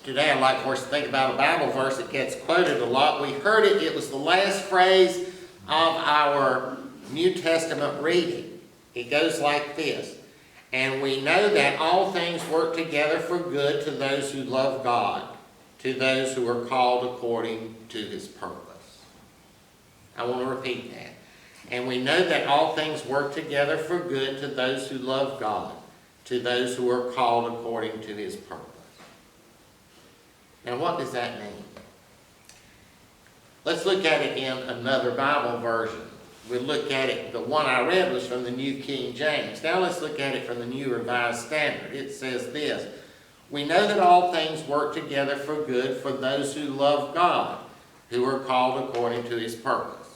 Today I'd like for us to think about a Bible verse that gets quoted a lot. We heard it. It was the last phrase of our New Testament reading. It goes like this. And we know that all things work together for good to those who love God, to those who are called according to His purpose. I want to repeat that. And we know that all things work together for good to those who love God, to those who are called according to His purpose. Now, what does that mean? Let's look at it in another Bible version. We'll look at it, the one I read was from the New King James. Now let's look at it from the New Revised Standard. It says this, we know that all things work together for good for those who love God, who are called according to His purpose.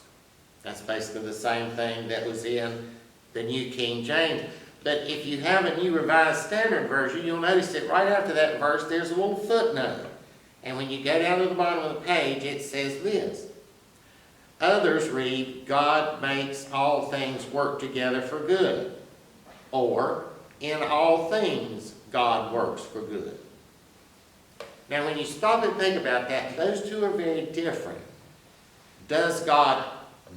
That's basically the same thing that was in the New King James. But if you have a New Revised Standard version, you'll notice that right after that verse, there's a little footnote. And when you go down to the bottom of the page, it says this. Others read, God makes all things work together for good. Or, in all things, God works for good. Now, when you stop and think about that, those two are very different. Does God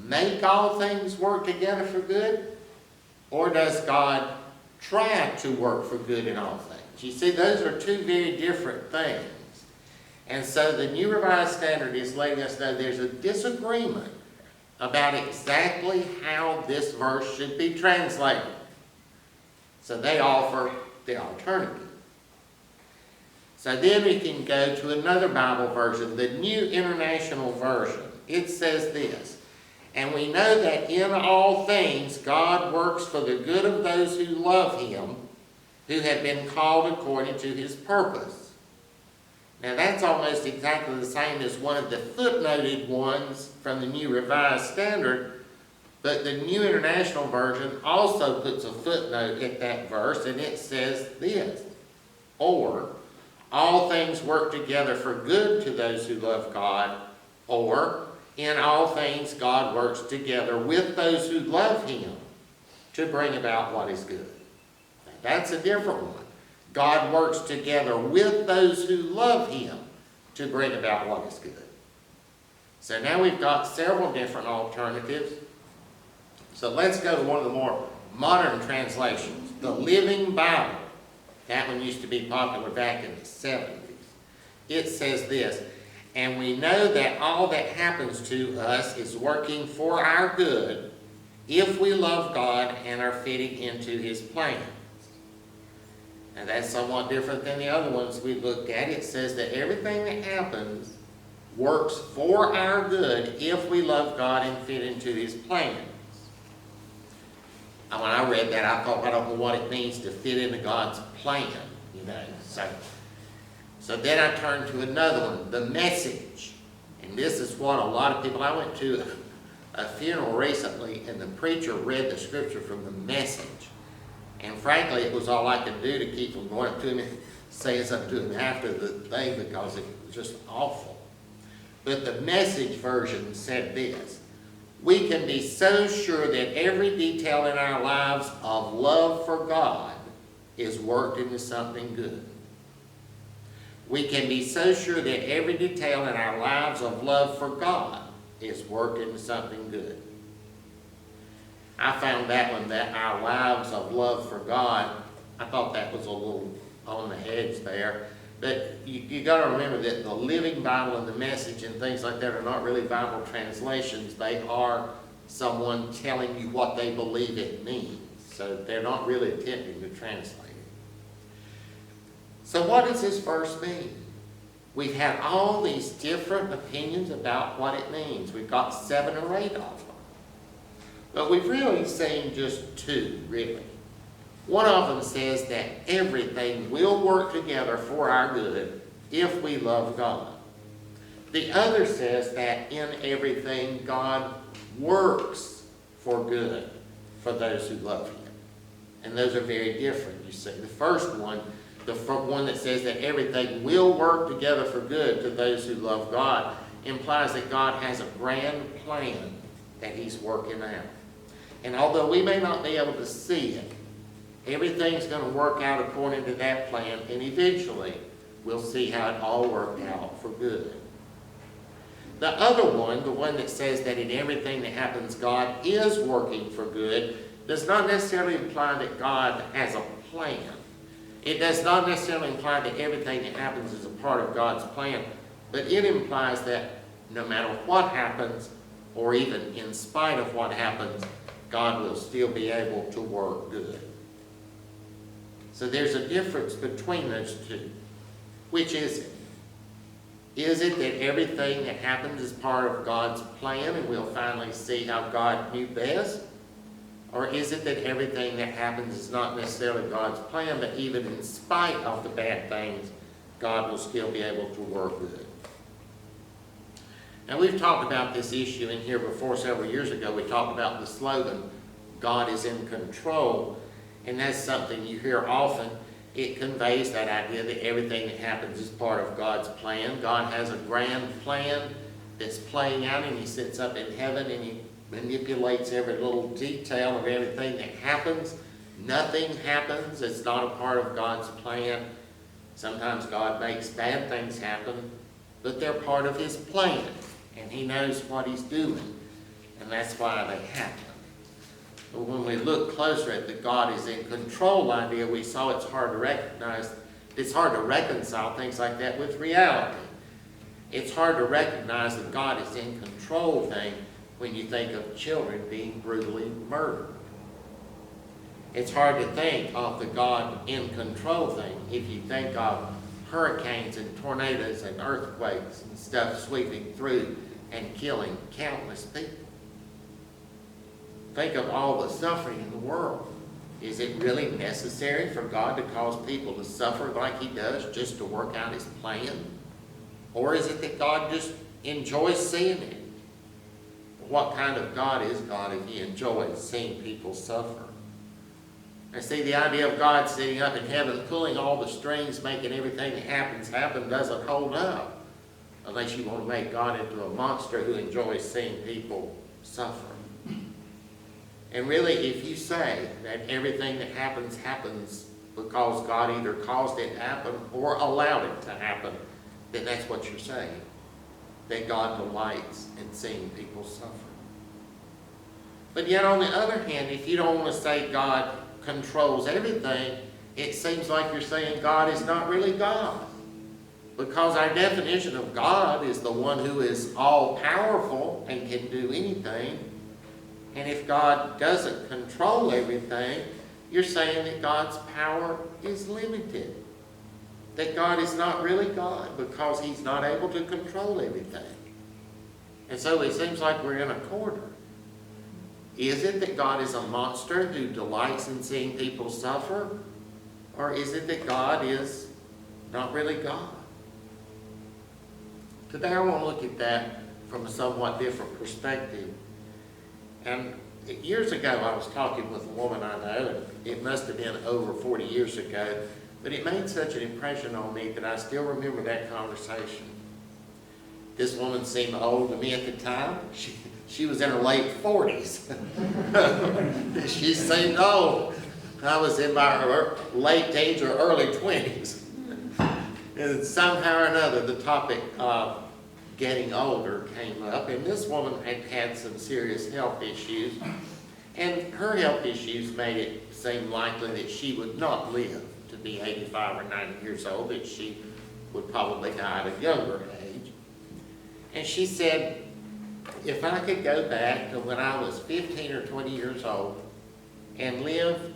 make all things work together for good? Or does God try to work for good in all things? You see, those are two very different things. And so the New Revised Standard is letting us know there's a disagreement about exactly how this verse should be translated. So they offer the alternative. So then we can go to another Bible version, the New International Version. It says this, and we know that in all things God works for the good of those who love Him, who have been called according to His purpose. Now that's almost exactly the same as one of the footnoted ones from the New Revised Standard, but the New International Version also puts a footnote at that verse, and it says this, or, all things work together for good to those who love God, or, in all things God works together with those who love Him to bring about what is good. Now, that's a different one. God works together with those who love Him to bring about what is good. So now we've got several different alternatives. So let's go to one of the more modern translations, the Living Bible. That one used to be popular back in the 70s. It says this, and we know that all that happens to us is working for our good if we love God and are fitting into His plan. And that's somewhat different than the other ones we looked at. It says that everything that happens works for our good if we love God and fit into His plans. And when I read that, I thought, I don't know what it means to fit into God's plan, you know. So then I turned to another one, the Message. And this is what a lot of people, I went to a funeral recently, and the preacher read the scripture from the Message. And frankly, it was all I could do to keep from going up to him and saying something to him after the thing because it was just awful. But the Message version said this, we can be so sure that every detail in our lives of love for God is worked into something good. We can be so sure that every detail in our lives of love for God is worked into something good. I found that one, that our lives of love for God, I thought that was a little on the edge there. But you got to remember that the Living Bible and the Message and things like that are not really Bible translations. They are someone telling you what they believe it means. So they're not really attempting to translate it. So what does this verse mean? We've had all these different opinions about what it means. We've got 7 or 8 of them. But we've really seen just 2, really. One of them says that everything will work together for our good if we love God. The other says that in everything God works for good for those who love Him. And those are very different, you see. The first one, the one that says that everything will work together for good to those who love God, implies that God has a grand plan that He's working out. And although we may not be able to see it, everything's going to work out according to that plan, and eventually we'll see how it all worked out for good. The other one, the one that says that in everything that happens, God is working for good, does not necessarily imply that God has a plan. It does not necessarily imply that everything that happens is a part of God's plan, but it implies that no matter what happens, or even in spite of what happens, God will still be able to work good. So there's a difference between those two. Which is it? Is it that everything that happens is part of God's plan and we'll finally see how God knew best? Or is it that everything that happens is not necessarily God's plan, but even in spite of the bad things, God will still be able to work good? Now, we've talked about this issue in here before several years ago. We talked about the slogan, God is in control, and that's something you hear often. It conveys that idea that everything that happens is part of God's plan. God has a grand plan that's playing out, and he sits up in heaven and he manipulates every little detail of everything that happens. Nothing happens that's not a part of God's plan. Sometimes God makes bad things happen, but they're part of his plan, and he knows what he's doing, and that's why they happen. But when we look closer at the God is in control idea, we saw it's hard to recognize, it's hard to reconcile things like that with reality. It's hard to recognize that God is in control thing when you think of children being brutally murdered. It's hard to think of the God in control thing if you think of hurricanes and tornadoes and earthquakes and stuff sweeping through and killing countless people. Think of all the suffering in the world. Is it really necessary for God to cause people to suffer like he does just to work out his plan? Or is it that God just enjoys seeing it? What kind of God is God if he enjoys seeing people suffer? I see the idea of God sitting up in heaven pulling all the strings, making everything that happens happen doesn't hold up. Unless you want to make God into a monster who enjoys seeing people suffer. And really, if you say that everything that happens happens because God either caused it to happen or allowed it to happen, then that's what you're saying. That God delights in seeing people suffer. But yet on the other hand, if you don't want to say God controls everything, it seems like you're saying God is not really God. Because our definition of God is the one who is all-powerful and can do anything. And if God doesn't control everything, you're saying that God's power is limited. That God is not really God because he's not able to control everything. And so it seems like we're in a corner. Is it that God is a monster who delights in seeing people suffer? Or is it that God is not really God? Today I want to look at that from a somewhat different perspective. And years ago I was talking with a woman I know, and it must have been over 40 years ago, but it made such an impression on me that I still remember that conversation. This woman seemed old to me at the time. She was in her late 40s. She seemed old. I was in my late teens or early 20s. And somehow or another, the topic of getting older came up, and this woman had had some serious health issues, and her health issues made it seem likely that she would not live to be 85 or 90 years old, that she would probably die at a younger age. And she said, if I could go back to when I was 15 or 20 years old and live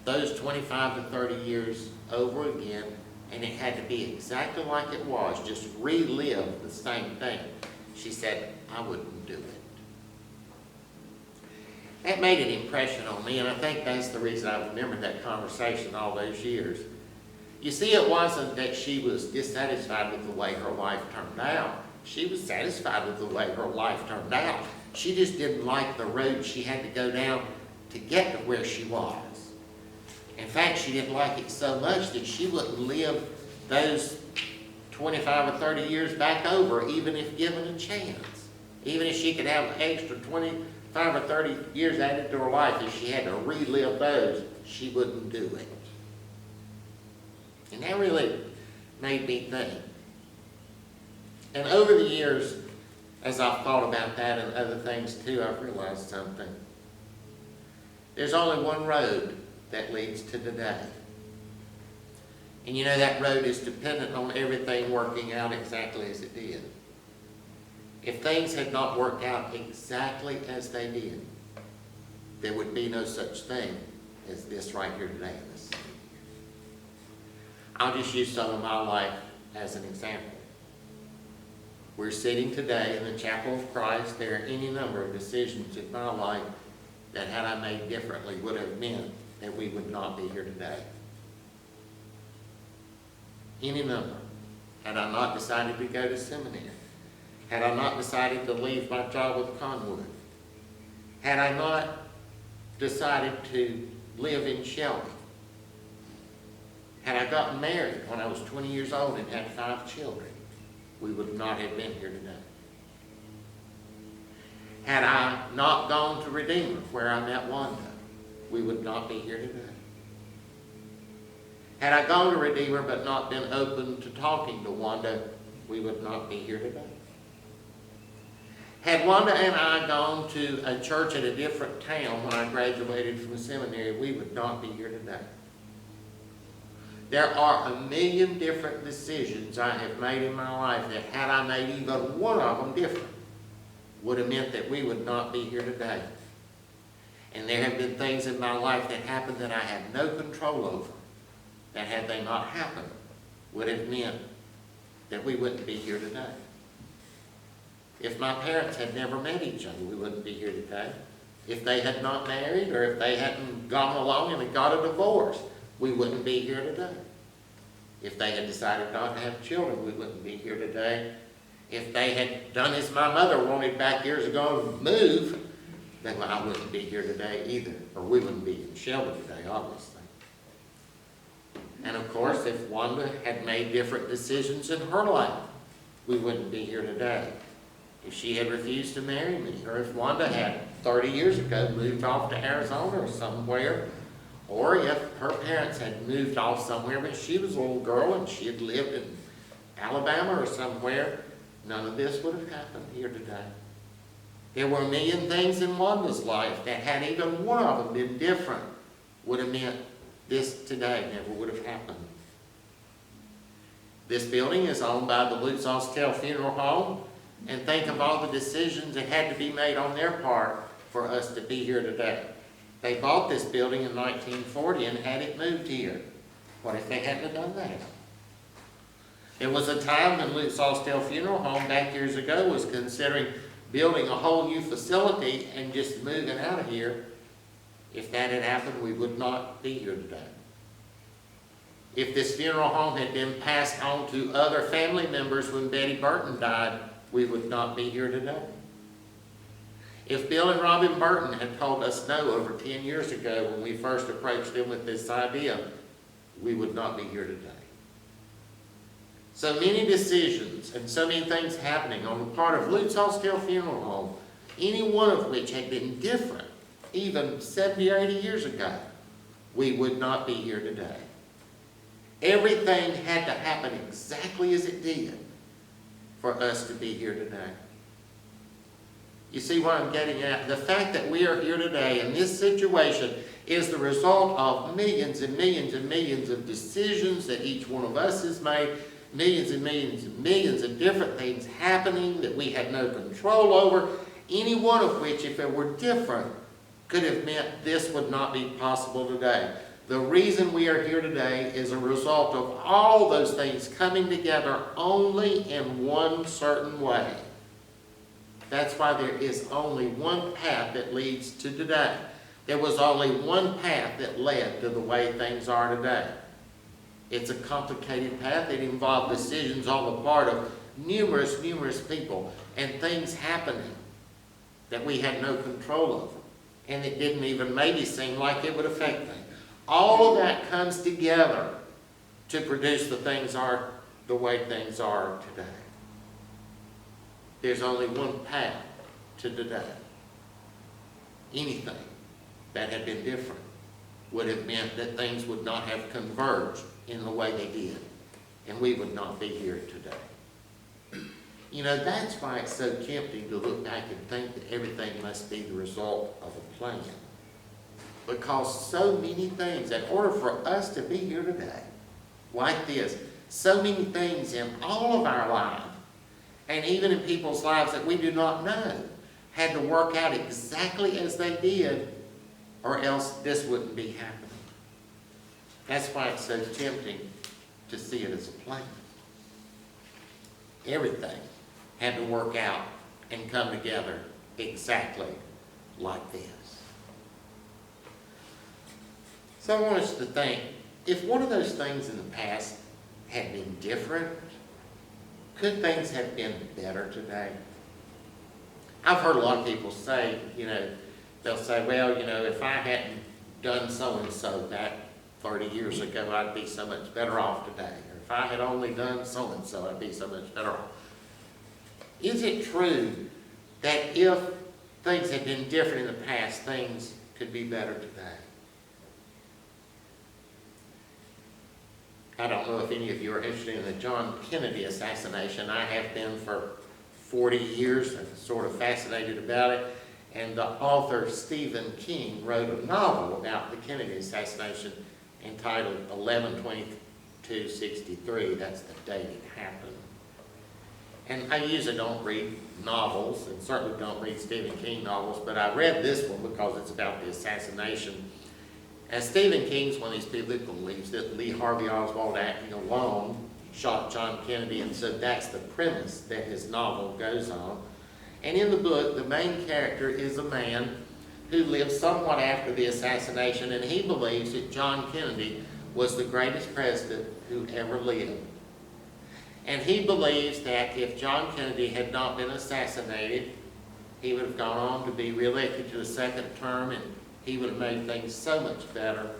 those 25 to 30 years over again, and it had to be exactly like it was, just relive the same thing, she said, I wouldn't do it. That made an impression on me, and I think that's the reason I remembered that conversation all those years. You see, it wasn't that she was dissatisfied with the way her life turned out. She was satisfied with the way her life turned out. She just didn't like the road she had to go down to get to where she was. In fact, she didn't like it so much that she wouldn't live those 25 or 30 years back over, even if given a chance. Even if she could have an extra 25 or 30 years added to her life, if she had to relive those, she wouldn't do it. And that really made me think. And over the years, as I've thought about that and other things too, I've realized something. There's only one road that leads to today. And you know that road is dependent on everything working out exactly as it did. If things had not worked out exactly as they did, there would be no such thing as this right here today in this city. I'll just use some of my life as an example. We're sitting today in the chapel of Christ. There are any number of decisions in my life that had I made differently would have meant that we would not be here today. Any number. Had I not decided to go to seminary, had I not decided to leave my job with Conwood, had I not decided to live in Shelby, had I gotten married when I was 20 years old and had 5 children, we would not have been here today. Had I not gone to Redeemer, where I met Wanda, we would not be here today. Had I gone to Redeemer but not been open to talking to Wanda, we would not be here today. Had Wanda and I gone to a church at a different town when I graduated from seminary, we would not be here today. There are a million different decisions I have made in my life that had I made even one of them different, would have meant that we would not be here today. And there have been things in my life that happened that I had no control over, that had they not happened, would have meant that we wouldn't be here today. If my parents had never met each other, we wouldn't be here today. If they had not married, or if they hadn't gone along and had got a divorce, we wouldn't be here today. If they had decided not to have children, we wouldn't be here today. If they had done as my mother wanted back years ago and moved, then I wouldn't be here today either. Or we wouldn't be in Shelby today, obviously. And of course, if Wanda had made different decisions in her life, we wouldn't be here today. If she had refused to marry me, or if Wanda had 30 years ago moved off to Arizona or somewhere, or if her parents had moved off somewhere, but she was a little girl and she had lived in Alabama or somewhere, none of this would have happened here today. There were a million things in Wanda's life that had even one of them been different, would have meant this today never would have happened. This building is owned by the Lutz Austell Funeral Home, and think of all the decisions that had to be made on their part for us to be here today. They bought this building in 1940 and had it moved here. What if they hadn't have done that? There was a time when Lutz Austell Funeral Home back years ago was considering building a whole new facility and just moving out of here. If that had happened, we would not be here today. If this funeral home had been passed on to other family members when Betty Burton died, we would not be here today. If Bill and Robin Burton had told us no over 10 years ago when we first approached them with this idea, we would not be here today. So many decisions and so many things happening on the part of Lutz Austell Funeral Home, any one of which had been different even 70 or 80 years ago, we would not be here today. Everything had to happen exactly as it did for us to be here today. You see what I'm getting at? The fact that we are here today in this situation is the result of millions and millions and millions of decisions that each one of us has made, millions and millions and millions of different things happening that we had no control over, any one of which, if it were different, could have meant this would not be possible today. The reason we are here today is a result of all those things coming together only in one certain way. That's why there is only one path that leads to today. There was only one path that led to the way things are today. It's a complicated path. It involved decisions on the part of numerous people and things happening that we had no control over. And it didn't even maybe seem like it would affect things. All of that comes together to produce the way things are today. There's only one path to today. Anything that had been different would have meant that things would not have converged in the way they did. and we would not be here today. You know, that's why it's so tempting to look back and think that everything must be the result of a plan. Because so many things, in order for us to be here today, like this, so many things in all of our life, and even in people's lives that we do not know, had to work out exactly as they did, or else this wouldn't be happening. That's why it's so tempting to see it as a plan. Everything had to work out and come together exactly like this. So I want us to think, if one of those things in the past had been different, could things have been better today? I've heard a lot of people say, you know, they'll say, well, you know, if I hadn't done so-and-so back 30 years ago, I'd be so much better off today. Or if I had only done so-and-so, I'd be so much better off. Is it true that if things had been different in the past, things could be better today? I don't know if any of you are interested in the John Kennedy assassination. I have been for 40 years. I'm sort of fascinated about it. And the author Stephen King wrote a novel about the Kennedy assassination entitled 11/22/63. That's the date it happened. And I usually don't read novels, and certainly don't read Stephen King novels, but I read this one because it's about the assassination. And Stephen King's one of these people that believes that Lee Harvey Oswald acting alone shot John Kennedy, and so that's the premise that his novel goes on. And in the book, the main character is a man who lived somewhat after the assassination, and he believes that John Kennedy was the greatest president who ever lived. And he believes that if John Kennedy had not been assassinated, he would have gone on to be reelected to a second term, and he would have made things so much better,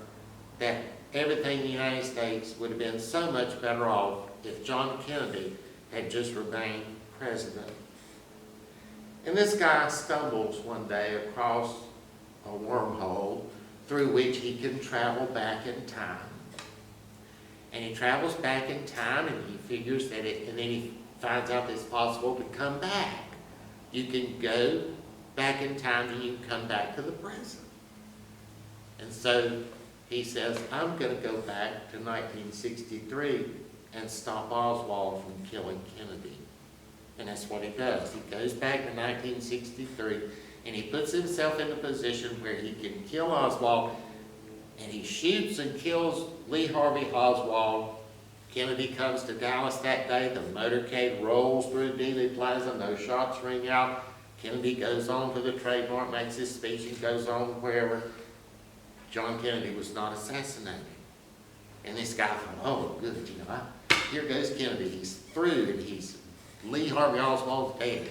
that everything in the United States would have been so much better off if John Kennedy had just remained president. And this guy stumbles one day across a wormhole through which he can travel back in time. And he travels back in time, and he figures that and then he finds out that it's possible to come back. You can go back in time and you can come back to the present. And so he says, I'm going to go back to 1963 and stop Oswald from killing Kennedy. And that's what he does. He goes back to 1963 and he puts himself in a position where he can kill Oswald, and he shoots and kills Lee Harvey Oswald. Kennedy comes to Dallas that day. The motorcade rolls through Dealey Plaza. No shots ring out. Kennedy goes on to the trademark, makes his speech, and goes on wherever. John Kennedy was not assassinated. And this guy thought, oh, good, you know, here goes Kennedy. He's through, and Lee Harvey Oswald's dead.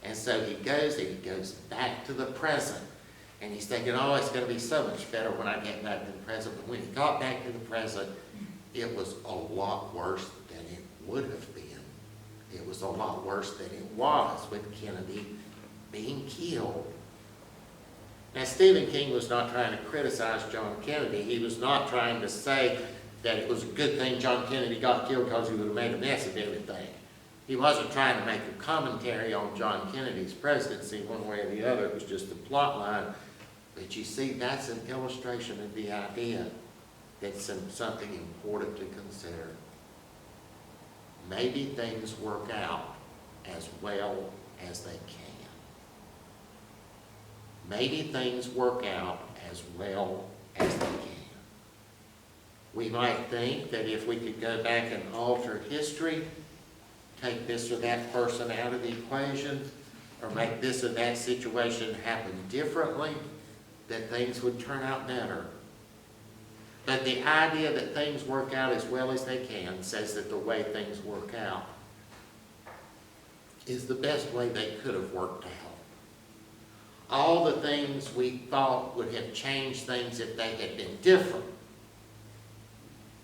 And so he goes back to the present. And he's thinking, oh, it's going to be so much better when I get back to the present. But when he got back to the present, it was a lot worse than it would have been. It was a lot worse than it was with Kennedy being killed. Now, Stephen King was not trying to criticize John Kennedy. He was not trying to say that it was a good thing John Kennedy got killed because he would have made a mess of everything. He wasn't trying to make a commentary on John Kennedy's presidency one way or the other. It was just a plot line. But you see, that's an illustration of the idea that's something important to consider. Maybe things work out as well as they can. Maybe things work out as well as they can. We might think that if we could go back and alter history, take this or that person out of the equation, or make this or that situation happen differently, that things would turn out better. But the idea that things work out as well as they can says that the way things work out is the best way they could have worked out. All the things we thought would have changed things if they had been different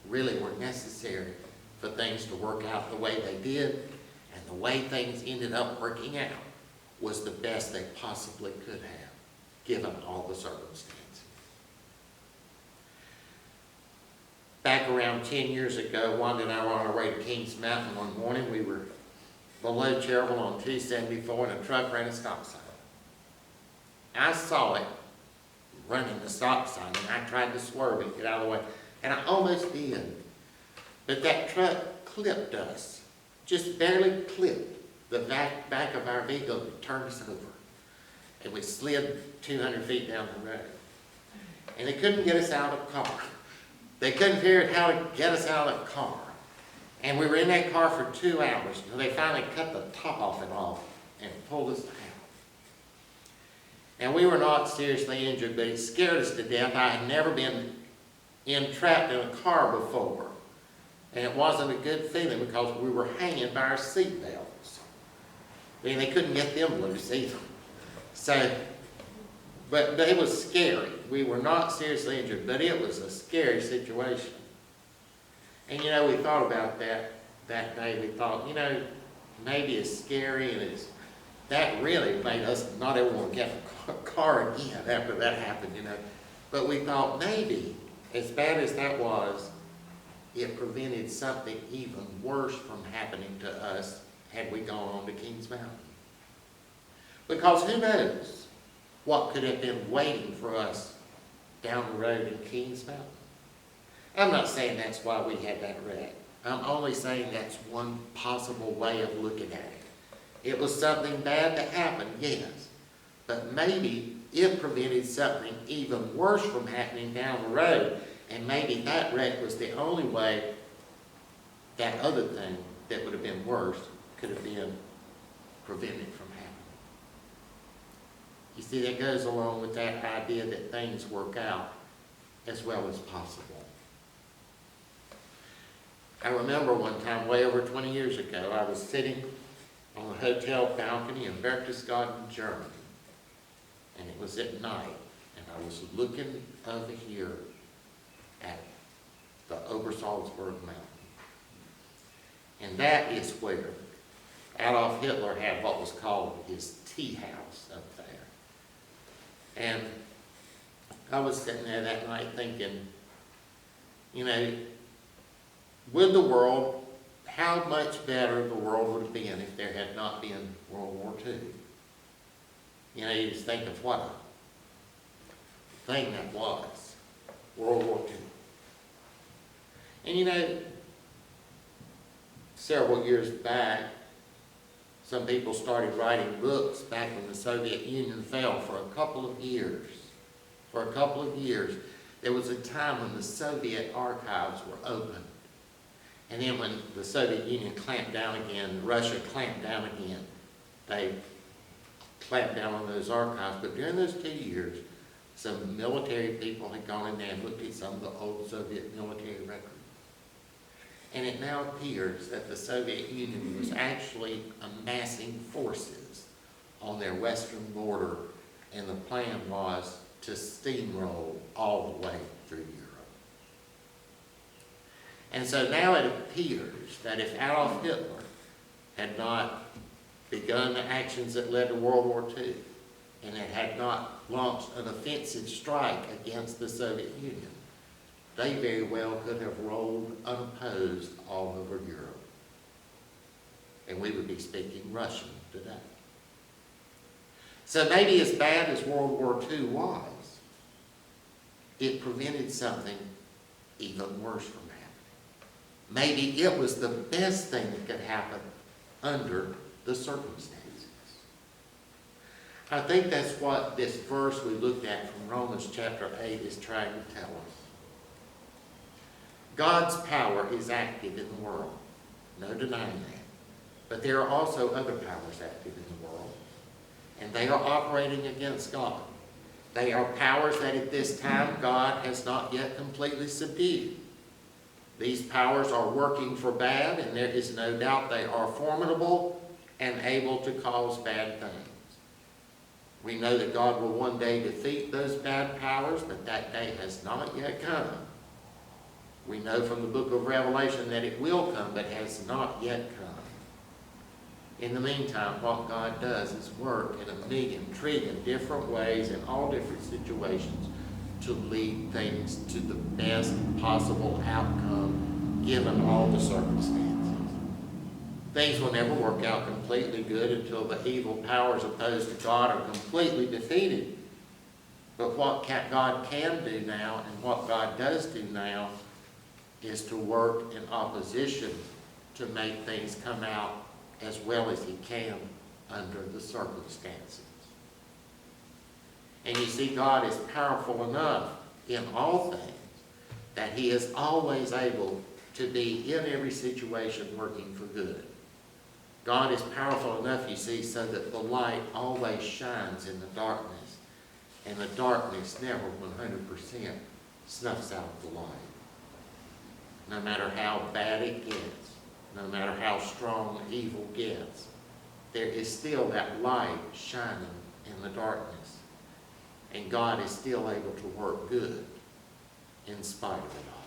really were necessary for things to work out the way they did, and the way things ended up working out was the best they possibly could have, given all the circumstances. back around 10 years ago, Wanda and I were on our way to Kings Mountain one morning. We were below Cherville on 274 and a truck ran a stop sign. I saw it running the stop sign and I tried to swerve and get out of the way. And I almost did. But that truck clipped us. Just barely clipped the back of our vehicle and turned us over. And we slid 200 feet down the road. And they couldn't get us out of the car. They couldn't figure out how to get us out of the car. And we were in that car for 2 hours until they finally cut the top off it off and pulled us out. And we were not seriously injured, but it scared us to death. I had never been entrapped in a car before. And it wasn't a good feeling because we were hanging by our seat belts. I mean, they couldn't get them loose either. So, but it was scary. We were not seriously injured, but it was a scary situation. And we thought about that day. We thought, maybe it's scary and that really made us not ever want to get a car again after that happened, But we thought maybe, as bad as that was, it prevented something even worse from happening to us had we gone on to Kings Mountain. Because who knows what could have been waiting for us down the road in Kings Mountain. I'm not saying that's why we had that wreck. I'm only saying that's one possible way of looking at it. It was something bad that happened, yes, but maybe it prevented something even worse from happening down the road, and maybe that wreck was the only way that other thing that would have been worse could have been prevented from happening. You see, that goes along with that idea that things work out as well as possible. I remember one time, way over 20 years ago, I was sitting on a hotel balcony in Berchtesgaden, Germany. And it was at night, and I was looking over here at the Obersalzberg Mountain. And that is where Adolf Hitler had what was called his tea house up there. And I was sitting there that night thinking, would the world, how much better the world would have been if there had not been World War II? You just think of what a thing that was, World War II. And several years back, some people started writing books back when the Soviet Union fell for a couple of years. For a couple of years, there was a time when the Soviet archives were open. And then when the Soviet Union clamped down again, Russia clamped down again, they clamped down on those archives. But during those 2 years, some military people had gone in there and looked at some of the old Soviet military records. And it now appears that the Soviet Union was actually amassing forces on their western border, and the plan was to steamroll all the way through Europe. And so now it appears that if Adolf Hitler had not begun the actions that led to World War II, and it had not launched an offensive strike against the Soviet Union, they very well could have rolled unopposed all over Europe. And we would be speaking Russian today. So maybe as bad as World War II was, it prevented something even worse from happening. Maybe it was the best thing that could happen under the circumstances. I think that's what this verse we looked at from Romans chapter 8 is trying to tell us. God's power is active in the world. No denying that. But there are also other powers active in the world. And they are operating against God. They are powers that at this time God has not yet completely subdued. These powers are working for bad, and there is no doubt they are formidable and able to cause bad things. We know that God will one day defeat those bad powers, but that day has not yet come. We know from the book of Revelation that it will come, but has not yet come. In the meantime, what God does is work in a million, trillion different ways in all different situations to lead things to the best possible outcome, given all the circumstances. Things will never work out completely good until the evil powers opposed to God are completely defeated. But what God can do now, and what God does do now, is to work in opposition to make things come out as well as he can under the circumstances. And you see, God is powerful enough in all things that he is always able to be in every situation working for good. God is powerful enough, you see, so that the light always shines in the darkness, and the darkness never 100% snuffs out the light. No matter how bad it gets, no matter how strong evil gets, there is still that light shining in the darkness. And God is still able to work good in spite of it all.